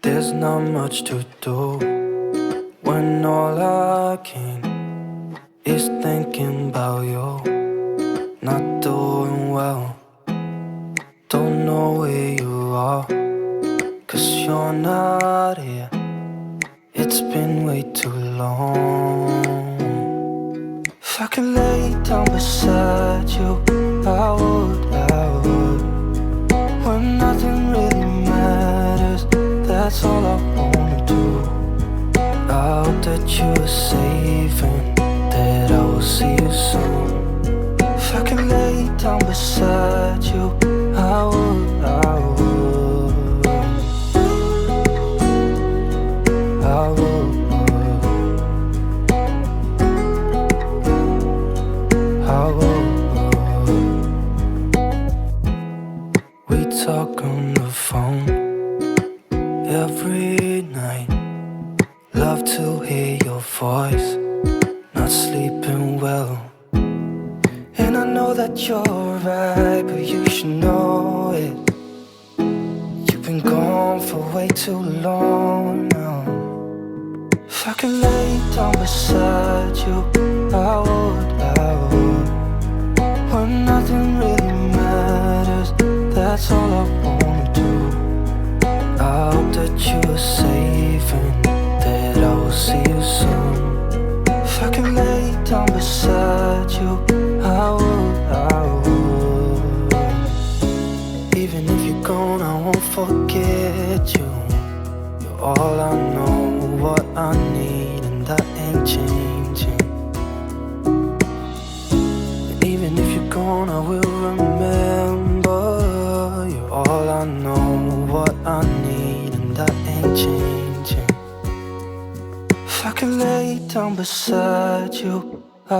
There's not much to do when all I can is thinking about you. Not doing well, don't know where you are, 'cause you're not here. It's been way too long. If I could lay down beside you, I would, when nothing really matters. That's all I wanna do. I hope that you are safe and that I will see you soon. If I could lay down beside you, I would, I would, I would, I would. We talk on the phone every night. Love to hear your voice, not sleeping well. And I know that you're right, but you should know it. You've been gone for way too long now. If I could lay down beside you, I would, when nothing really matters. That's all I wanna do. I hope that you are safe and that I will see you soon. If I could lay down beside you, I would, I would. Even if you're gone, I won't forget you. You're all I know, what I need, and that ain't changing. And even if you're gone, I will remember. You're all I know, what I need, and that ain't changing. If I could lay down beside you, I